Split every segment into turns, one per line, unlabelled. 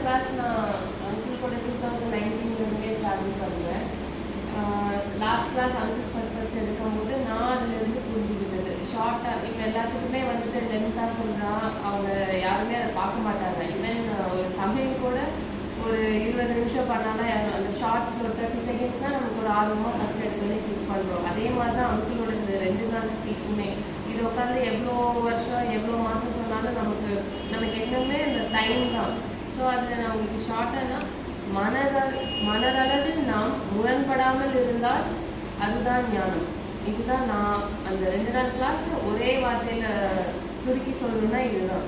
Class நான் uncle கூட 2019 travel பண்ணுவேன். லாஸ்ட் கிளாஸ் அங்கிள் ஃபர்ஸ்ட் எடுக்கும்போது நான் அதுலேருந்து புரிஞ்சுக்கிட்டது. ஷார்ட்டாக இப்போ எல்லாத்துக்குமே வந்துட்டு லென்த்தாக சொல்கிறான், அவங்க யாருமே அதை பார்க்க மாட்டாங்க. ஈவன் ஒரு சமையல் கூட ஒரு 20 நிமிஷம் பண்ணாலும் அந்த ஷார்ட்ஸ் ஒரு 30 செகண்ட்ஸ்னால் நமக்கு ஒரு ஆர்வமாக ஃபஸ்ட் எடுக்கவே கிளிக் பண்ணுறோம். அதே மாதிரி தான் அங்கிளோட இந்த 2 நாள் ஸ்பீச்சுமே இது உட்காந்து எவ்வளோ வருஷம் எவ்வளோ மாதம் சொன்னாலும் நமக்கு என்னமே அந்த டைம் தான். ஸோ அதில் நான் உங்களுக்கு ஷார்ட்டானா மனதளவில் நாம் முரண்படாமல் இருந்தால் அதுதான் ஞானம். இதுதான் நான் அந்த 2 நாள் கிளாஸ் ஒரே வார்த்தையில் சுருக்கி சொல்லணும்னா இதுதான்.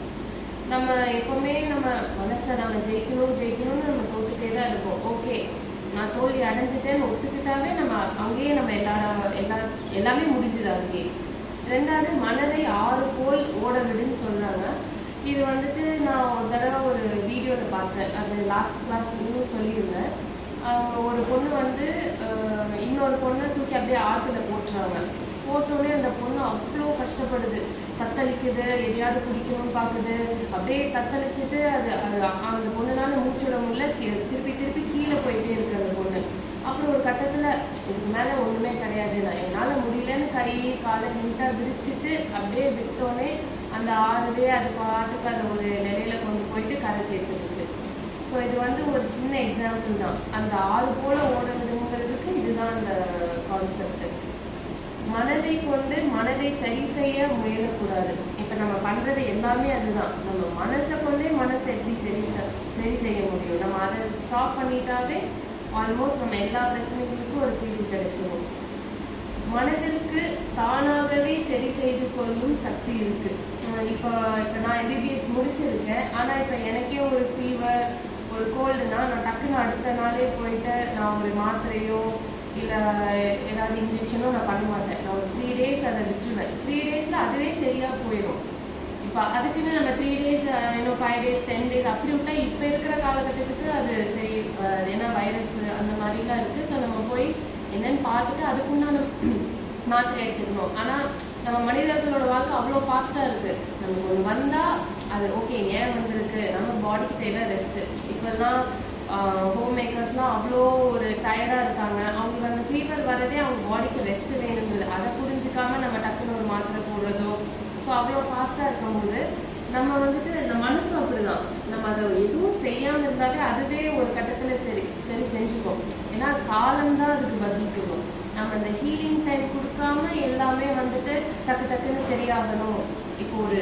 நம்ம எப்போவுமே நம்ம மனசை நம்ம ஜெயிக்கணும்னு நம்ம தோத்துட்டே தான் இருப்போம். ஓகே, நான் தோல்வி அடைஞ்சிட்டேன்னு ஒத்துக்கிட்டாவே நம்ம அங்கேயே நம்ம எல்லாமே முடிஞ்சுது அங்கேயே. 2வது மனதை 6 போல் ஓட விடுன்னு சொல்கிறாங்க. இது வந்துட்டு நான் ஒரு தடவை ஒரு வீடியோவில் பார்த்தேன். அது லாஸ்ட் கிளாஸ் இன்னும் சொல்லியிருந்தேன். ஒரு பொண்ணு வந்து இன்னொரு பொண்ணை தூக்கி அப்படியே ஆற்றுல போட்டுறாங்க. போட்டோடனே அந்த பொண்ணு அவ்வளோ கஷ்டப்படுது, தத்தளிக்குது, எதையாவது குடிக்கணும்னு பார்க்குது. அப்படியே தத்தளிச்சுட்டு அந்த பொண்ணுனால மூச்சுட முடியல, திருப்பி கீழே போயிட்டே இருக்கு அந்த பொண்ணு. அப்புறம் ஒரு கட்டத்தில் இதுக்கு மேலே ஒன்றுமே கிடையாது, நான் என்னால் முடியலன்னு கை காலை நீட்டாக விரிச்சிட்டு அப்படியே விட்டோன்னே அந்த ஆறுவே அது பாட்டுக்கு அதை ஒரு நிலையில கொண்டு போயிட்டு கரை சேர்த்துருச்சு. ஸோ இது வந்து ஒரு சின்ன எக்ஸாம்பிள் தான். அந்த 6 போல ஓட விடுங்கிறதுக்கு இதுதான் அந்த கான்செப்ட். மனதை கொண்டு மனதை சரி செய்ய முயலக்கூடாது. இப்போ நம்ம பண்ணுறது எல்லாமே அதுதான். நம்ம மனசை கொண்டே மனசை எப்படி சரி செய்ய முடியும்? நம்ம அதை ஸ்டாப் பண்ணிட்டாவே ஆல்மோஸ்ட் நம்ம எல்லா பிரச்சனைகளுக்கும் ஒரு தீர்வு கிடைச்சிடும். மனதிற்கு தானாகவே சரி செய்து கொள்ளும் சக்தி இருக்குது. இப்போ நான் MBBS முடிச்சிருக்கேன். ஆனால் இப்போ எனக்கே ஒரு ஃபீவர் ஒரு கோல்டுனா நான் டக்குன்னு அடுத்த நாளே போயிட்டு நான் ஒரு மாத்திரையோ இல்லை ஏதாவது இன்ஜெக்ஷனோ நான் பண்ண மாட்டேன். நான் ஒரு 3 days அதை விட்டுருவேன். 3 daysல அதுவே சரியாக போயிடும். இப்போ அதுக்குன்னு நம்ம 3 days இன்னும் 5 days 10 days அப்படி விட்டால் இப்போ இருக்கிற காலகட்டத்துக்கு அது சரி. ஏன்னா வைரஸ் அந்த மாதிரிலாம் இருக்குது. ஸோ நம்ம போய் என்னன்னு பார்த்துட்டு அதுக்குண்டான மாத்திரை எடுத்துக்கணும். ஆனால் நம்ம மனிதர்களோட வாழ்க்கை அவ்வளோ ஃபாஸ்ட்டாக இருக்குது. நமக்கு ஒன்று வந்தால் அது ஓகே, ஏன் வந்திருக்கு, நம்ம பாடிக்கு தேவை ரெஸ்ட்டு. இப்போல்லாம் ஹோம் மேக்கர்ஸ்லாம் அவ்வளோ ஒரு டயர்டாக இருக்காங்க. அவங்களுக்கு அந்த ஃபீவர் வரதே அவங்க பாடிக்கு ரெஸ்ட்டு வேணுங்குது. அதை புரிஞ்சிக்காமல் நம்ம டக்குன்னு ஒரு மாத்திரை போடுறதோ. ஸோ அவ்வளோ ஃபாஸ்ட்டாக இருக்கும்போது நம்ம வந்துட்டு இந்த மனசும் அப்படி தான். நம்ம அதை எதுவும் செய்யாமல் இருந்தாலே அதுவே ஒரு கட்டத்தில் சரி செஞ்சுப்போம். ஏன்னா காலம்தான் அதுக்கு பதில் சொல்லும். நம்ம இந்த ஹீலிங் டைம் கொடுக்காம எல்லாமே வந்துட்டு டக்குன்னு சரியாகணும். இப்போ ஒரு